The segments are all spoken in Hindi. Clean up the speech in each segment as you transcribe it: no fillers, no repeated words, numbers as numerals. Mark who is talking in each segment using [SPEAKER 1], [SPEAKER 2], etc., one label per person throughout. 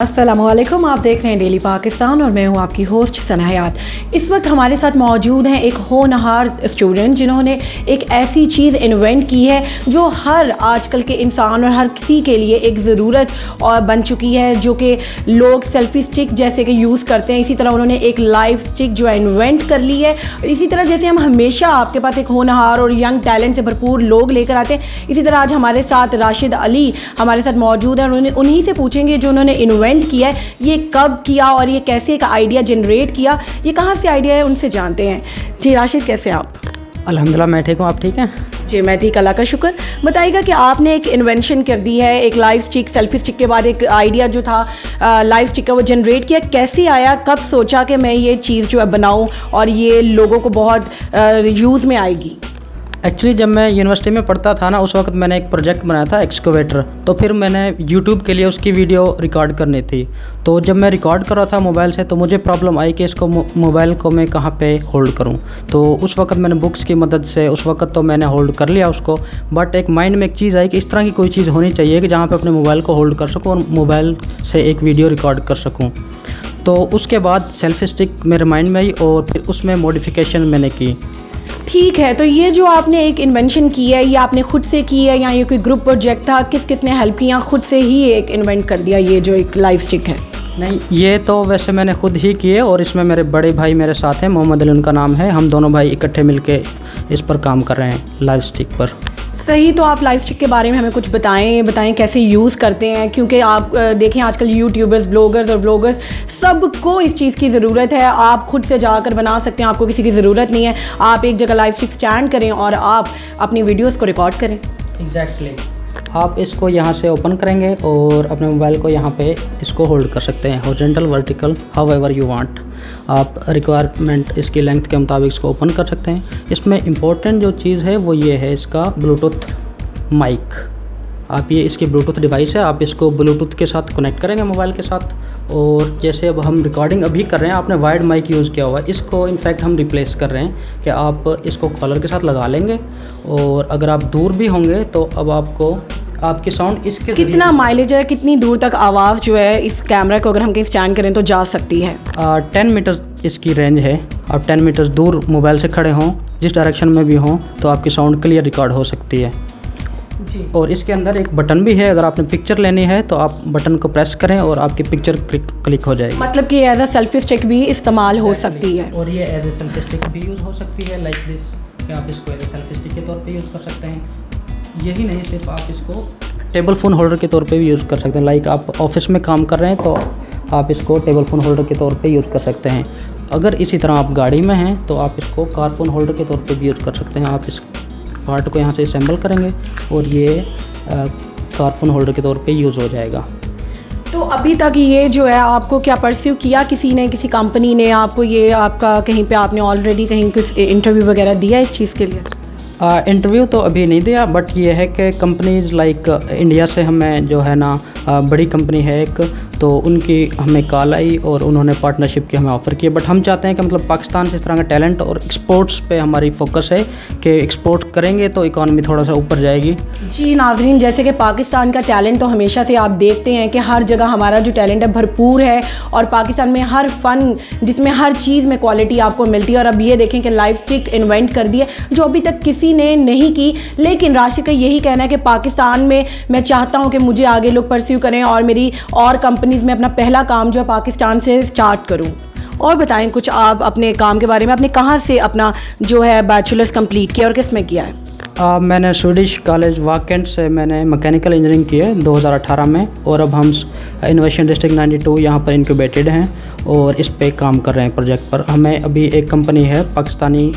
[SPEAKER 1] अस्सलामुअलैकुम, आप देख रहे हैं डेली पाकिस्तान और मैं हूं आपकी होस्ट सना हयात। इस वक्त हमारे साथ मौजूद हैं एक होनहार स्टूडेंट जिन्होंने एक ऐसी चीज़ इन्वेंट की है जो हर आजकल के इंसान और हर किसी के लिए एक ज़रूरत और बन चुकी है, जो कि लोग सेल्फी स्टिक जैसे कि यूज़ करते हैं। इसी तरह उन्होंने एक लाइव स्टिक जो है इन्वेंट कर ली है। इसी तरह जैसे हम हमेशा आपके पास एक होनहार और यंग टैलेंट से भरपूर लोग लेकर आते हैं, इसी तरह आज हमारे साथ राशिद अली हमारे साथ मौजूद हैं। उन्हीं से पूछेंगे जो उन्होंने इन्वेंट किया है, ये कब किया और ये कैसे एक आइडिया जनरेट किया, ये कहाँ से आइडिया है, उनसे जानते हैं। जी राशिद, कैसे आप?
[SPEAKER 2] अल्हम्दुलिल्लाह मैं ठीक हूँ, आप ठीक हैं?
[SPEAKER 1] जी मैं ठीक, अल्लाह का शुक्र। बताइएगा कि आपने एक इन्वेंशन कर दी है, एक लाइव स्टिक, सेल्फी स्टिक के बाद एक आइडिया जो था लाइव स्टिक का वो जनरेट किया, कैसे आया, कब सोचा कि मैं ये चीज़ जो है बनाऊँ और ये लोगों को बहुत यूज़ में आएगी?
[SPEAKER 2] एक्चुअली जब मैं यूनिवर्सिटी में पढ़ता था ना, उस वक्त मैंने एक प्रोजेक्ट बनाया था एक्सकवेटर। तो फिर मैंने यूट्यूब के लिए उसकी वीडियो रिकॉर्ड करनी थी। तो जब मैं रिकॉर्ड कर रहा था मोबाइल से, तो मुझे प्रॉब्लम आई कि इसको मोबाइल को मैं कहाँ पे होल्ड करूँ। तो उस वक्त मैंने बुक्स की मदद से उस वक्त तो मैंने होल्ड कर लिया उसको, बट एक माइंड में एक चीज़ आई कि इस तरह की कोई चीज़ होनी चाहिए कि जहाँ पर अपने मोबाइल को होल्ड कर सकूँ और मोबाइल से एक वीडियो रिकॉर्ड कर सकूँ। तो उसके बाद सेल्फी स्टिक मेरे माइंड में आई और फिर उसमें मॉडिफिकेशन मैंने की।
[SPEAKER 1] ठीक है, तो ये जो आपने एक इन्वेंशन की है, ये आपने खुद से की है या ये कोई ग्रुप प्रोजेक्ट था? किस किस ने हेल्प किया? खुद से ही एक इन्वेंट कर दिया ये जो एक लाइव स्टिक है?
[SPEAKER 2] नहीं, ये तो वैसे मैंने खुद ही किए और इसमें मेरे बड़े भाई मेरे साथ हैं, मोहम्मद अली उनका नाम है। हम दोनों भाई इकट्ठे मिलके इस पर काम कर रहे हैं, लाइव स्टिक पर।
[SPEAKER 1] सही, तो आप लाइव स्टिक के बारे में हमें कुछ बताएं कैसे यूज़ करते हैं, क्योंकि आप देखें आजकल यूट्यूबर्स, ब्लॉगर्स और व्लॉगर्स सबको इस चीज़ की ज़रूरत है। आप खुद से जाकर बना सकते हैं, आपको किसी की ज़रूरत नहीं है। आप एक जगह लाइव स्टिक स्टैंड करें और आप अपनी वीडियोस को रिकॉर्ड करें।
[SPEAKER 2] एग्जैक्टली आप इसको यहाँ से ओपन करेंगे और अपने मोबाइल को यहाँ पे इसको होल्ड कर सकते हैं, horizontal, vertical, however you want. आप रिक्वायरमेंट इसकी लेंथ के मुताबिक इसको ओपन कर सकते हैं। इसमें इम्पोर्टेंट जो चीज़ है वो ये है इसका ब्लूटूथ माइक। आप ये इसकी ब्लूटूथ डिवाइस है, आप इसको ब्लूटूथ के साथ कनेक्ट करेंगे मोबाइल के साथ। और जैसे अब हम रिकॉर्डिंग अभी कर रहे हैं, आपने वायर्ड माइक यूज़ किया हुआ है, इसको इनफैक्ट हम रिप्लेस कर रहे हैं कि आप इसको कॉलर के साथ लगा लेंगे और अगर आप दूर भी होंगे तो अब आपको आपकी साउंड इसके
[SPEAKER 1] कितना माइलेज है, कितनी दूर तक आवाज़ जो है इस कैमरा को अगर हम कहीं स्टैंड करें तो जा सकती है?
[SPEAKER 2] 10 मीटर इसकी रेंज है। आप 10 मीटर दूर मोबाइल से खड़े हों, जिस डायरेक्शन में भी हों, तो आपकी साउंड क्लियर रिकॉर्ड हो सकती है
[SPEAKER 1] जी।
[SPEAKER 2] और इसके अंदर एक बटन भी है, अगर आपने पिक्चर लेनी है तो आप बटन को प्रेस करें और आपकी पिक्चर क्लिक हो जाएगी।
[SPEAKER 1] मतलब कि एज अ सेल्फी स्टिक भी इस्तेमाल हो सकती है।
[SPEAKER 2] और ये एज ए सेल्फी स्टिक भी यूज़ हो सकती है, लाइक दिस, कि आप इसको एज ए सेल्फी स्टिक के तौर पे यूज़ कर सकते हैं। यही नहीं, सिर्फ आप इसको टेबल फ़ोन होल्डर के तौर पे भी यूज़ कर सकते हैं। लाइक आप ऑफिस में काम कर रहे हैं तो आप इसको टेबल फ़ोन होल्डर के तौर पे यूज़ कर सकते हैं। अगर इसी तरह आप गाड़ी में हैं तो आप इसको कार फ़ोन होल्डर के तौर पे भी यूज़ कर सकते हैं। आप इस पार्ट को यहाँ से असेंबल करेंगे और ये कार फ़ोन होल्डर के तौर पे यूज़ हो जाएगा।
[SPEAKER 1] तो अभी तक ये जो है आपको क्या परस्यू किया किसी ने, किसी कंपनी ने आपको ये, आपका कहीं पे आपने ऑलरेडी कहीं कुछ इंटरव्यू वगैरह दिया इस चीज़ के लिए?
[SPEAKER 2] इंटरव्यू तो अभी नहीं दिया, बट ये है कि कंपनीज़ लाइक इंडिया से हमें जो है ना बड़ी कंपनी है एक, तो उनकी हमें कॉल आई और उन्होंने पार्टनरशिप की हमें ऑफ़र किया। बट हम चाहते हैं कि मतलब पाकिस्तान से इस तरह का टैलेंट और एक्सपोर्ट्स पे हमारी फोकस है कि एक्सपोर्ट करेंगे तो इकॉनमी थोड़ा सा ऊपर जाएगी।
[SPEAKER 1] जी नाज़रीन, जैसे कि पाकिस्तान का टैलेंट तो हमेशा से आप देखते हैं कि हर जगह हमारा जो टैलेंट है भरपूर है और पाकिस्तान में हर फ़न जिसमें हर चीज़ में क्वालिटी आपको मिलती है। और अब ये देखें कि लाइव स्टिक इन्वेंट कर दी है जो अभी तक किसी ने नहीं की। लेकिन राशिद का यही कहना है कि पाकिस्तान में मैं चाहता हूँ कि मुझे आगे लोग परस्यू करें और मेरी और कंपनीज़ में अपना पहला काम जो है पाकिस्तान से स्टार्ट करूँ। और बताएं कुछ आप अपने काम के बारे में, आपने कहाँ से अपना जो है बैचलर्स कंप्लीट किया और किस में किया है?
[SPEAKER 2] मैंने स्वीडिश कॉलेज वाकेंट से मैंने मैकेनिकल इंजीनियरिंग की है 2018 में और अब हम इनोवेशन डिस्ट्रिक्ट 92 यहाँ पर इंक्यूबेटेड हैं और इस पे काम कर रहे हैं प्रोजेक्ट पर। हमें अभी एक कंपनी है पाकिस्तानी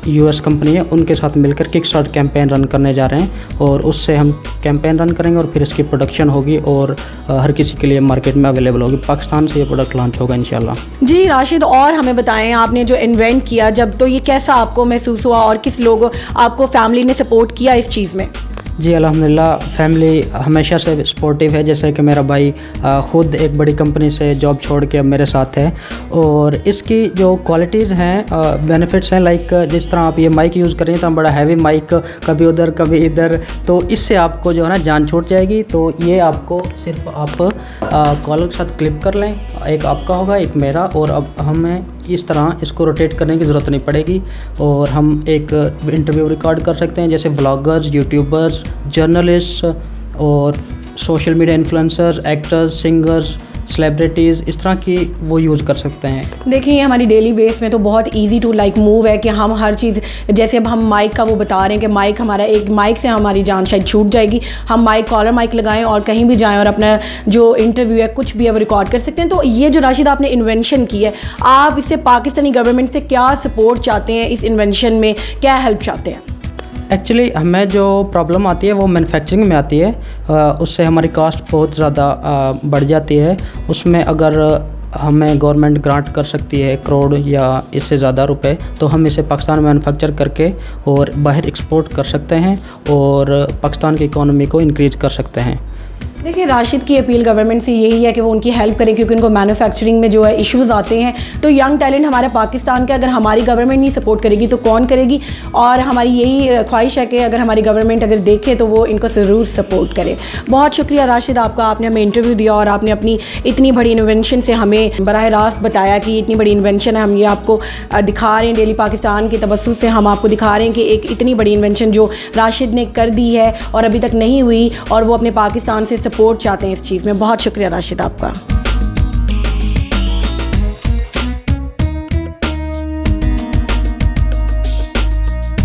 [SPEAKER 2] यूएस कंपनी है, उनके साथ मिलकर किक स्टार्ट कैंपेन रन करने जा रहे हैं और उससे हम कैंपेन रन करेंगे और फिर इसकी प्रोडक्शन होगी और हर किसी के लिए मार्केट में अवेलेबल होगी। पाकिस्तान से ये प्रोडक्ट लॉन्च होगा इंशाल्लाह।
[SPEAKER 1] जी राशिद, और हमें बताएं आपने जो इन्वेंट किया जब, तो ये कैसा आपको महसूस हुआ और किस लोगों आपको फैमिली ने सपोर्ट किया इस चीज़ में?
[SPEAKER 2] जी अल्हम्दुलिल्लाह, फैमिली हमेशा से सपोर्टिव है। जैसे कि मेरा भाई ख़ुद एक बड़ी कंपनी से जॉब छोड़ के अब मेरे साथ है। और इसकी जो क्वालिटीज़ हैं, बेनिफिट्स हैं, लाइक जिस तरह आप ये माइक यूज़ कर रही हैं, तो बड़ा हैवी माइक, कभी उधर कभी इधर, तो इससे आपको जो है ना जान छूट जाएगी। तो ये आपको सिर्फ आप कॉलर के साथ क्लिप कर लें, एक आपका होगा एक मेरा, और अब हमें इस तरह इसको रोटेट करने की ज़रूरत नहीं पड़ेगी। और हम एक इंटरव्यू रिकॉर्ड कर सकते हैं, जैसे ब्लॉगर्स, यूट्यूबर्स, जर्नलिस्ट और social media influencers, actors, singers, celebrities, इस तरह की वो यूज़ कर सकते हैं।
[SPEAKER 1] देखिए हमारी डेली बेस में तो बहुत इजी टू लाइक मूव है कि हम हर चीज़, जैसे अब हम माइक का वो बता रहे हैं कि माइक हमारा, एक माइक से हमारी जान शायद छूट जाएगी, हम माइक कॉलर माइक लगाएं और कहीं भी जाएं और अपना जो इंटरव्यू है कुछ भी अब रिकॉर्ड कर सकते हैं। तो ये जो राशिद आपने इन्वेंशन की है, आप इससे पाकिस्तानी गवर्नमेंट से क्या सपोर्ट चाहते हैं, इस इन्वेंशन में क्या हेल्प चाहते हैं?
[SPEAKER 2] एक्चुअली हमें जो प्रॉब्लम आती है वो मैन्युफैक्चरिंग में आती है, उससे हमारी कॉस्ट बहुत ज़्यादा बढ़ जाती है। उसमें अगर हमें गवर्नमेंट ग्रांट कर सकती है 1 करोड़ या इससे ज़्यादा रुपए, तो हम इसे पाकिस्तान में मैन्युफैक्चर करके और बाहर एक्सपोर्ट कर सकते हैं और पाकिस्तान की इकोनॉमी को इंक्रीज़ कर सकते हैं।
[SPEAKER 1] देखिए राशिद की अपील गवर्नमेंट से यही है कि वो उनकी हेल्प करें, क्योंकि उनको मैन्युफैक्चरिंग में जो है इश्यूज़ आते हैं। तो यंग टैलेंट हमारे पाकिस्तान के अगर हमारी गवर्नमेंट नहीं सपोर्ट करेगी तो कौन करेगी? और हमारी यही ख्वाहिश है कि अगर हमारी गवर्नमेंट अगर देखे तो वो इनको ज़रूर सपोर्ट करे। बहुत शुक्रिया राशिद आपका, आपने हमें इंटरव्यू दिया और आपने अपनी इतनी बड़ी इन्वेंशन से हमें बराह रास्त बताया कि इतनी बड़ी इन्वेंशन है। हम ये आपको दिखा रहे हैं, डेली पाकिस्तान के तवज्जुह से हम आपको दिखा रहे हैं कि एक इतनी बड़ी इन्वेंशन जो राशिद ने कर दी है और अभी तक नहीं हुई, और वो अपने पाकिस्तान से सपोर्ट चाहते हैं इस चीज़ में। बहुत शुक्रिया राशिद आपका।